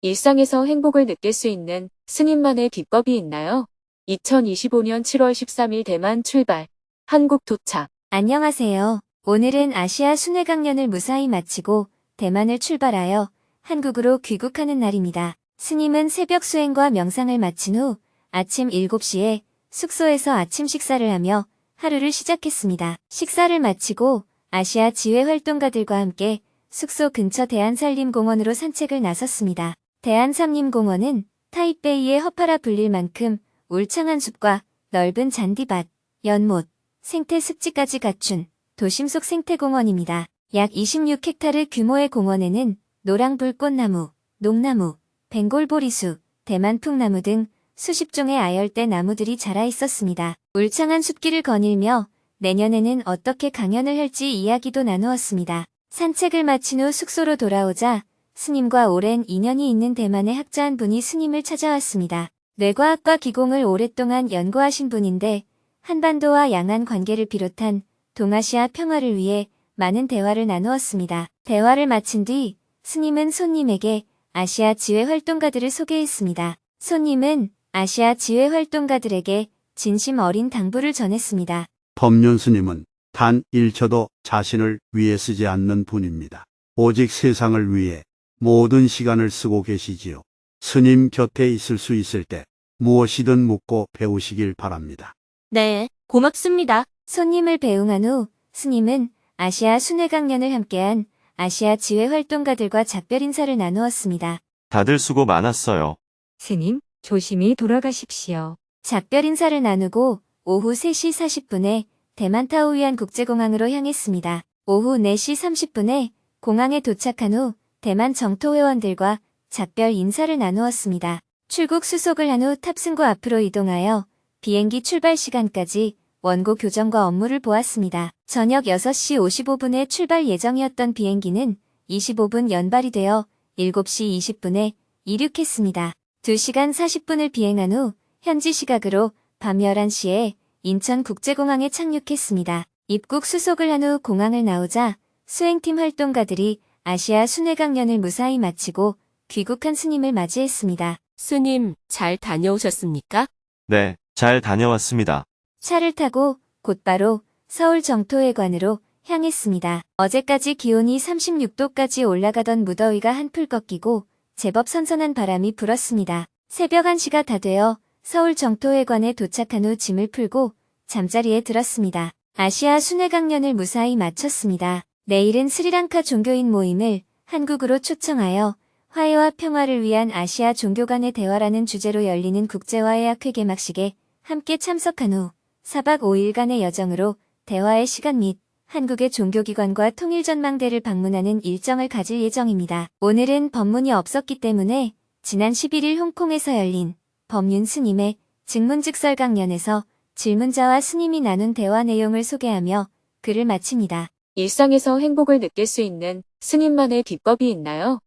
일상에서 행복을 느낄 수 있는 스님만의 비법이 있나요? 2025년 7월 13일 대만 출발, 한국 도착. 안녕하세요. 오늘은 아시아 순회강연을 무사히 마치고 대만을 출발하여 한국으로 귀국하는 날입니다. 스님은 새벽 수행과 명상을 마친 후 아침 7시에 숙소에서 아침 식사를 하며 하루를 시작했습니다. 식사를 마치고 아시아 지회 활동가들과 함께 숙소 근처 대한산림공원으로 산책을 나섰습니다. 대한산림공원은 타이베이의 허파라 불릴 만큼 울창한 숲과 넓은 잔디밭, 연못, 생태 습지까지 갖춘 도심 속 생태공원입니다. 약 26헥타르 규모의 공원에는 노랑불꽃나무, 녹나무, 벵골보리수, 대만풍나무 등 수십 종의 아열대 나무들이 자라 있었습니다. 울창한 숲길을 거닐며 내년에는 어떻게 강연을 할지 이야기도 나누었습니다. 산책을 마친 후 숙소로 돌아오자 스님과 오랜 인연이 있는 대만의 학자 한 분이 스님을 찾아왔습니다. 뇌과학과 기공을 오랫동안 연구하신 분인데 한반도와 양안 관계를 비롯한 동아시아 평화를 위해 많은 대화를 나누었습니다. 대화를 마친 뒤 스님은 손님에게 아시아 지회 활동가들을 소개했습니다. 손님은 아시아 지회 활동가들에게 진심 어린 당부를 전했습니다. 법륜 스님은 단 1초도 자신을 위해 쓰지 않는 분입니다. 오직 세상을 위해 모든 시간을 쓰고 계시지요. 스님 곁에 있을 수 있을 때 무엇이든 묻고 배우시길 바랍니다. 네, 고맙습니다. 손님을 배웅한 후 스님은 아시아 순회강연을 함께한 아시아 지회 활동가들과 작별 인사를 나누었습니다. 다들 수고 많았어요. 스님, 조심히 돌아가십시오. 작별 인사를 나누고 오후 3시 40분에 대만 타오유안 국제공항으로 향했습니다. 오후 4시 30분에 공항에 도착한 후 대만 정토회원들과 작별 인사를 나누었습니다. 출국 수속을 한 후 탑승구 앞으로 이동하여 비행기 출발 시간까지 원고 교정과 업무를 보았습니다. 저녁 6시 55분에 출발 예정이었던 비행기는 25분 연발이 되어 7시 20분에 이륙했습니다. 2시간 40분을 비행한 후 현지 시각으로 밤 11시에 인천국제공항에 착륙했습니다. 입국 수속을 한 후 공항을 나오자 수행팀 활동가들이 아시아 순회강연을 무사히 마치고 귀국한 스님을 맞이했습니다. 스님, 잘 다녀오셨습니까? 네, 잘 다녀왔습니다. 차를 타고 곧바로 서울 정토회관으로 향했습니다. 어제까지 기온이 36도까지 올라가던 무더위가 한풀 꺾이고 제법 선선한 바람이 불었습니다. 새벽 1시가 다 되어 서울 정토회관에 도착한 후 짐을 풀고 잠자리에 들었습니다. 아시아 순회강연을 무사히 마쳤습니다. 내일은 스리랑카 종교인 모임을 한국으로 초청하여 화해와 평화를 위한 아시아 종교 간의 대화라는 주제로 열리는 국제화해학회 개막식에 함께 참석한 후 4박 5일간의 여정으로 대화의 시간 및 한국의 종교기관과 통일전망대를 방문하는 일정을 가질 예정입니다. 오늘은 법문이 없었기 때문에 지난 11일 홍콩에서 열린 법륜 스님의 증문즉설 강연에서 질문자와 스님이 나눈 대화 내용을 소개하며 글을 마칩니다. 일상에서 행복을 느낄 수 있는 스님만의 비법이 있나요?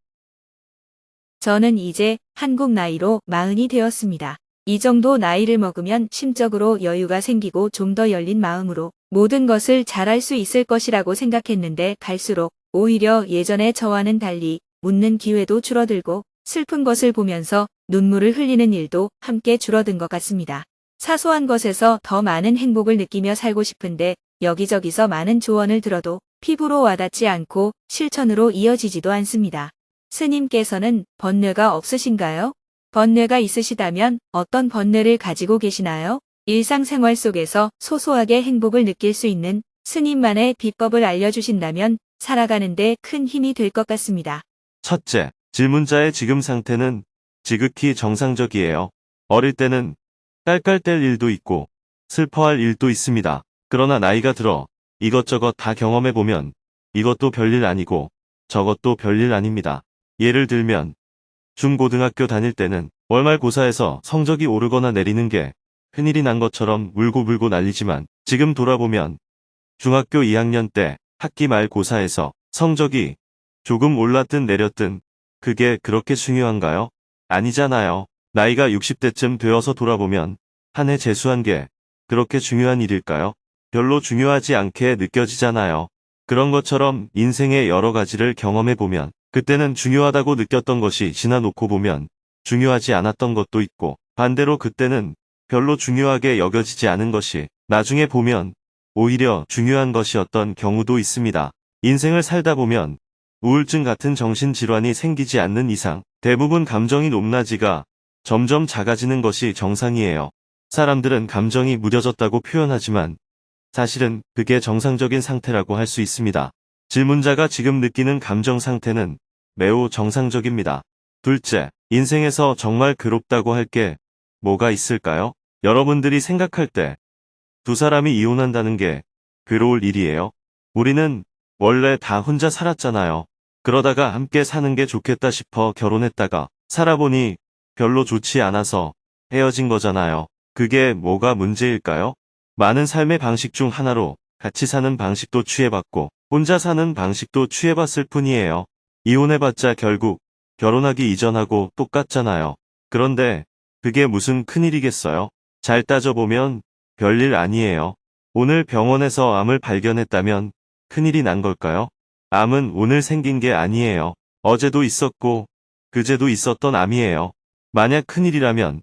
저는 이제 한국 나이로 40이 되었습니다. 이 정도 나이를 먹으면 심적으로 여유가 생기고 좀 더 열린 마음으로 모든 것을 잘할 수 있을 것이라고 생각했는데 갈수록 오히려 예전의 저와는 달리 묻는 기회도 줄어들고 슬픈 것을 보면서 눈물을 흘리는 일도 함께 줄어든 것 같습니다. 사소한 것에서 더 많은 행복을 느끼며 살고 싶은데 여기저기서 많은 조언을 들어도 피부로 와닿지 않고 실천으로 이어지지도 않습니다. 스님께서는 번뇌가 없으신가요? 번뇌가 있으시다면 어떤 번뇌를 가지고 계시나요? 일상생활 속에서 소소하게 행복을 느낄 수 있는 스님만의 비법을 알려주신다면 살아가는데 큰 힘이 될 것 같습니다. 첫째, 질문자의 지금 상태는 지극히 정상적이에요. 어릴 때는 깔깔댈 일도 있고 슬퍼할 일도 있습니다. 그러나 나이가 들어 이것저것 다 경험해보면 이것도 별일 아니고 저것도 별일 아닙니다. 예를 들면 중고등학교 다닐 때는 월말고사에서 성적이 오르거나 내리는 게 큰일이 난 것처럼 울고불고 난리지만 지금 돌아보면 중학교 2학년 때 학기 말 고사에서 성적이 조금 올랐든 내렸든 그게 그렇게 중요한가요? 아니잖아요. 나이가 60대쯤 되어서 돌아보면 한 해 재수한 게 그렇게 중요한 일일까요? 별로 중요하지 않게 느껴지잖아요. 그런 것처럼 인생의 여러 가지를 경험해보면 그때는 중요하다고 느꼈던 것이 지나놓고 보면 중요하지 않았던 것도 있고 반대로 그때는 별로 중요하게 여겨지지 않은 것이 나중에 보면 오히려 중요한 것이었던 경우도 있습니다. 인생을 살다 보면 우울증 같은 정신질환이 생기지 않는 이상 대부분 감정이 높낮이가 점점 작아지는 것이 정상이에요. 사람들은 감정이 무뎌졌다고 표현하지만 사실은 그게 정상적인 상태라고 할 수 있습니다. 질문자가 지금 느끼는 감정 상태는 매우 정상적입니다. 둘째, 인생에서 정말 괴롭다고 할 게 뭐가 있을까요? 여러분들이 생각할 때 두 사람이 이혼한다는 게 괴로울 일이에요. 우리는 원래 다 혼자 살았잖아요. 그러다가 함께 사는 게 좋겠다 싶어 결혼했다가 살아보니 별로 좋지 않아서 헤어진 거잖아요. 그게 뭐가 문제일까요? 많은 삶의 방식 중 하나로 같이 사는 방식도 취해봤고 혼자 사는 방식도 취해봤을 뿐이에요. 이혼해봤자 결국 결혼하기 이전하고 똑같잖아요. 그런데 그게 무슨 큰일이겠어요? 잘 따져보면 별일 아니에요. 오늘 병원에서 암을 발견했다면 큰일이 난 걸까요? 암은 오늘 생긴 게 아니에요. 어제도 있었고 그제도 있었던 암이에요. 만약 큰일이라면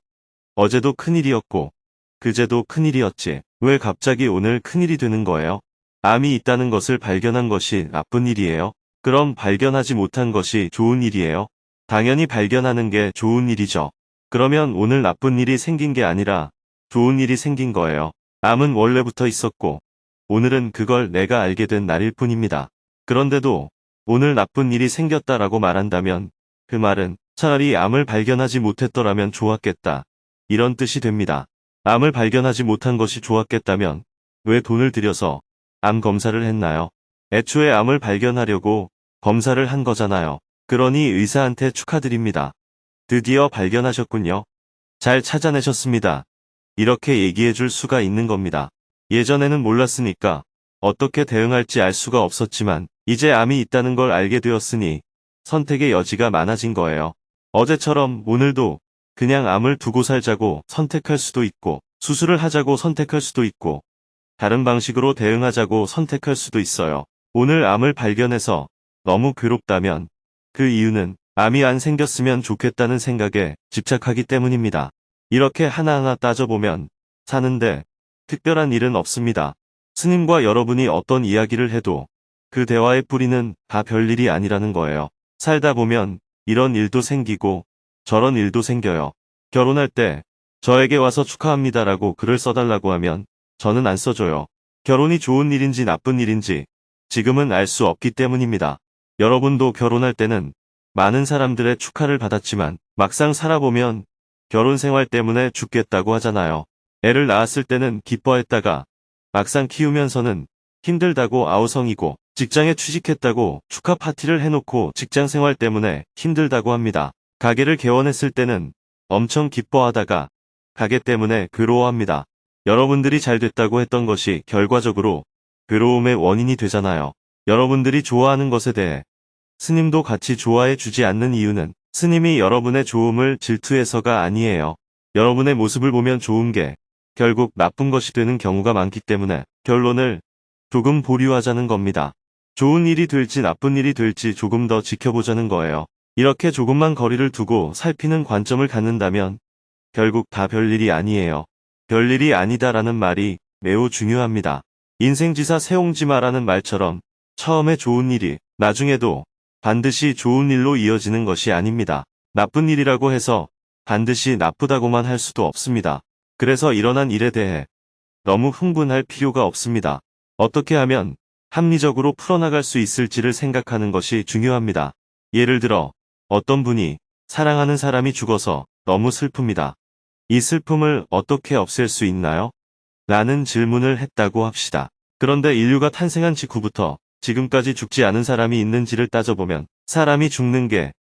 어제도 큰일이었고 그제도 큰일이었지. 왜 갑자기 오늘 큰일이 되는 거예요? 암이 있다는 것을 발견한 것이 나쁜 일이에요? 그럼 발견하지 못한 것이 좋은 일이에요? 당연히 발견하는 게 좋은 일이죠. 그러면 오늘 나쁜 일이 생긴 게 아니라 좋은 일이 생긴 거예요. 암은 원래부터 있었고 오늘은 그걸 내가 알게 된 날일 뿐입니다. 그런데도 오늘 나쁜 일이 생겼다라고 말한다면 그 말은 차라리 암을 발견하지 못했더라면 좋았겠다. 이런 뜻이 됩니다. 암을 발견하지 못한 것이 좋았겠다면 왜 돈을 들여서 암 검사를 했나요? 애초에 암을 발견하려고 검사를 한 거잖아요. 그러니 의사한테 축하드립니다. 드디어 발견하셨군요. 잘 찾아내셨습니다. 이렇게 얘기해 줄 수가 있는 겁니다. 예전에는 몰랐으니까 어떻게 대응할지 알 수가 없었지만 이제 암이 있다는 걸 알게 되었으니 선택의 여지가 많아진 거예요. 어제처럼 오늘도 그냥 암을 두고 살자고 선택할 수도 있고 수술을 하자고 선택할 수도 있고 다른 방식으로 대응하자고 선택할 수도 있어요. 오늘 암을 발견해서 너무 괴롭다면 그 이유는 암이 안 생겼으면 좋겠다는 생각에 집착하기 때문입니다. 이렇게 하나하나 따져보면 사는데 특별한 일은 없습니다. 스님과 여러분이 어떤 이야기를 해도 그 대화의 뿌리는 다 별일이 아니라는 거예요. 살다 보면 이런 일도 생기고 저런 일도 생겨요. 결혼할 때 저에게 와서 축하합니다라고 글을 써달라고 하면 저는 안 써줘요. 결혼이 좋은 일인지 나쁜 일인지 지금은 알 수 없기 때문입니다. 여러분도 결혼할 때는 많은 사람들의 축하를 받았지만 막상 살아보면 결혼 생활 때문에 죽겠다고 하잖아요. 애를 낳았을 때는 기뻐했다가 막상 키우면서는 힘들다고 아우성이고 직장에 취직했다고 축하 파티를 해놓고 직장 생활 때문에 힘들다고 합니다. 가게를 개원했을 때는 엄청 기뻐하다가 가게 때문에 괴로워합니다. 여러분들이 잘 됐다고 했던 것이 결과적으로 괴로움의 원인이 되잖아요. 여러분들이 좋아하는 것에 대해 스님도 같이 좋아해 주지 않는 이유는 스님이 여러분의 좋음을 질투해서가 아니에요. 여러분의 모습을 보면 좋은 게 결국 나쁜 것이 되는 경우가 많기 때문에 결론을 조금 보류하자는 겁니다. 좋은 일이 될지 나쁜 일이 될지 조금 더 지켜보자는 거예요. 이렇게 조금만 거리를 두고 살피는 관점을 갖는다면 결국 다 별일이 아니에요. 별일이 아니다라는 말이 매우 중요합니다. 인생지사 세옹지마라는 말처럼 처음에 좋은 일이 나중에도 반드시 좋은 일로 이어지는 것이 아닙니다. 나쁜 일이라고 해서 반드시 나쁘다고만 할 수도 없습니다. 그래서 일어난 일에 대해 너무 흥분할 필요가 없습니다. 어떻게 하면 합리적으로 풀어나갈 수 있을지를 생각하는 것이 중요합니다. 예를 들어 어떤 분이 사랑하는 사람이 죽어서 너무 슬픕니다. 이 슬픔을 어떻게 없앨 수 있나요? 라는 질문을 했다고 합시다. 그런데 인류가 탄생한 직후부터 지금까지 죽지 않은 사람이 있는지를 따져보면 사람이 죽는 게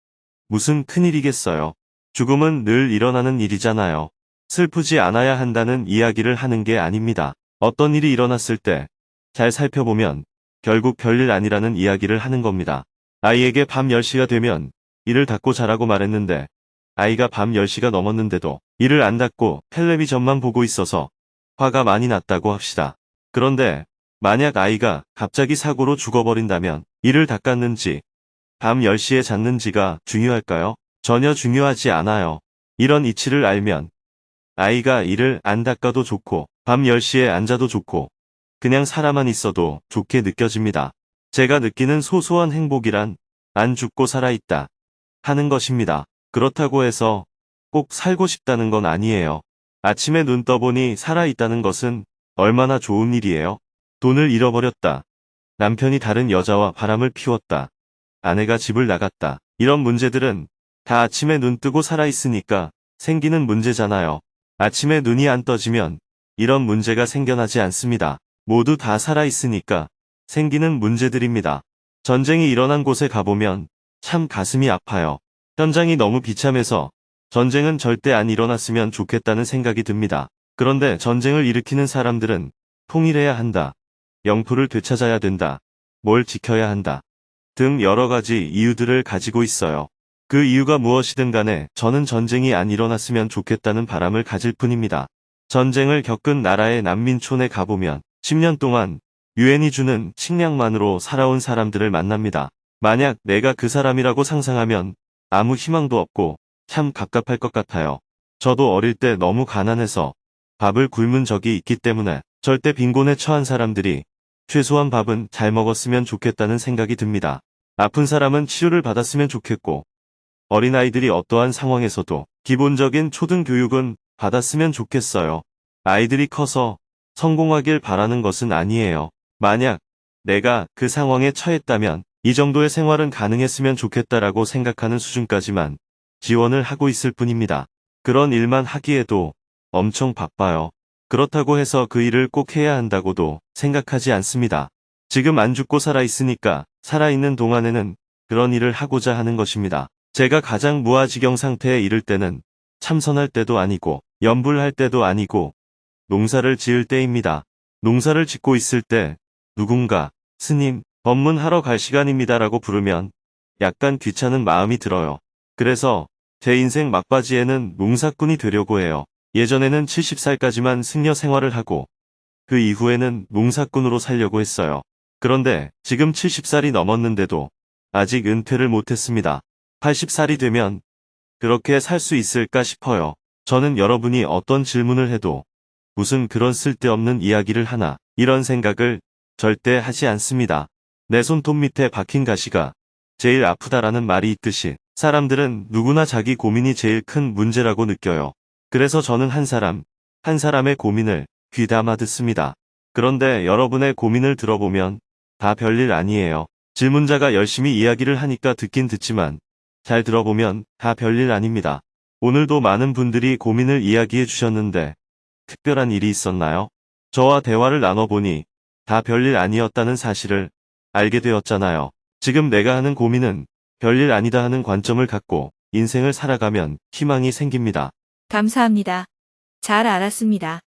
무슨 큰일이겠어요. 죽음은 늘 일어나는 일이잖아요. 슬프지 않아야 한다는 이야기를 하는 게 아닙니다. 어떤 일이 일어났을 때 잘 살펴보면 결국 별일 아니라는 이야기를 하는 겁니다. 아이에게 밤 10시가 되면 이를 닫고 자라고 말했는데 아이가 밤 10시가 넘었는데도 이를 안 닫고 텔레비전만 보고 있어서 화가 많이 났다고 합시다. 그런데 만약 아이가 갑자기 사고로 죽어버린다면 이를 닦았는지 밤 10시에 잤는지가 중요할까요? 전혀 중요하지 않아요. 이런 이치를 알면 아이가 이를 안 닦아도 좋고 밤 10시에 안 자도 좋고 그냥 살아만 있어도 좋게 느껴집니다. 제가 느끼는 소소한 행복이란 안 죽고 살아있다 하는 것입니다. 그렇다고 해서 꼭 살고 싶다는 건 아니에요. 아침에 눈 떠보니 살아있다는 것은 얼마나 좋은 일이에요. 돈을 잃어버렸다. 남편이 다른 여자와 바람을 피웠다. 아내가 집을 나갔다. 이런 문제들은 다 아침에 눈 뜨고 살아있으니까 생기는 문제잖아요. 아침에 눈이 안 떠지면 이런 문제가 생겨나지 않습니다. 모두 다 살아있으니까 생기는 문제들입니다. 전쟁이 일어난 곳에 가보면 참 가슴이 아파요. 현장이 너무 비참해서 전쟁은 절대 안 일어났으면 좋겠다는 생각이 듭니다. 그런데 전쟁을 일으키는 사람들은 통일해야 한다. 영토를 되찾아야 된다. 뭘 지켜야 한다. 등 여러 가지 이유들을 가지고 있어요. 그 이유가 무엇이든 간에 저는 전쟁이 안 일어났으면 좋겠다는 바람을 가질 뿐입니다. 전쟁을 겪은 나라의 난민촌에 가보면 10년 동안 유엔이 주는 식량만으로 살아온 사람들을 만납니다. 만약 내가 그 사람이라고 상상하면 아무 희망도 없고 참 갑갑할 것 같아요. 저도 어릴 때 너무 가난해서 밥을 굶은 적이 있기 때문에 절대 빈곤에 처한 사람들이 최소한 밥은 잘 먹었으면 좋겠다는 생각이 듭니다. 아픈 사람은 치료를 받았으면 좋겠고 어린아이들이 어떠한 상황에서도 기본적인 초등교육은 받았으면 좋겠어요. 아이들이 커서 성공하길 바라는 것은 아니에요. 만약 내가 그 상황에 처했다면 이 정도의 생활은 가능했으면 좋겠다라고 생각하는 수준까지만 지원을 하고 있을 뿐입니다. 그런 일만 하기에도 엄청 바빠요. 그렇다고 해서 그 일을 꼭 해야 한다고도 생각하지 않습니다. 지금 안 죽고 살아있으니까 살아있는 동안에는 그런 일을 하고자 하는 것입니다. 제가 가장 무아지경 상태에 이를 때는 참선할 때도 아니고 염불할 때도 아니고 농사를 지을 때입니다. 농사를 짓고 있을 때 누군가 스님 법문하러 갈 시간입니다라고 부르면 약간 귀찮은 마음이 들어요. 그래서 제 인생 막바지에는 농사꾼이 되려고 해요. 예전에는 70살까지만 승려 생활을 하고 그 이후에는 농사꾼으로 살려고 했어요. 그런데 지금 70살이 넘었는데도 아직 은퇴를 못했습니다. 80살이 되면 그렇게 살 수 있을까 싶어요. 저는 여러분이 어떤 질문을 해도 무슨 그런 쓸데없는 이야기를 하나 이런 생각을 절대 하지 않습니다. 내 손톱 밑에 박힌 가시가 제일 아프다라는 말이 있듯이 사람들은 누구나 자기 고민이 제일 큰 문제라고 느껴요. 그래서 저는 한 사람의 고민을 귀담아 듣습니다. 그런데 여러분의 고민을 들어보면 다 별일 아니에요. 질문자가 열심히 이야기를 하니까 듣긴 듣지만 잘 들어보면 다 별일 아닙니다. 오늘도 많은 분들이 고민을 이야기해 주셨는데 특별한 일이 있었나요? 저와 대화를 나눠보니 다 별일 아니었다는 사실을 알게 되었잖아요. 지금 내가 하는 고민은 별일 아니다 하는 관점을 갖고 인생을 살아가면 희망이 생깁니다. 감사합니다. 잘 알았습니다.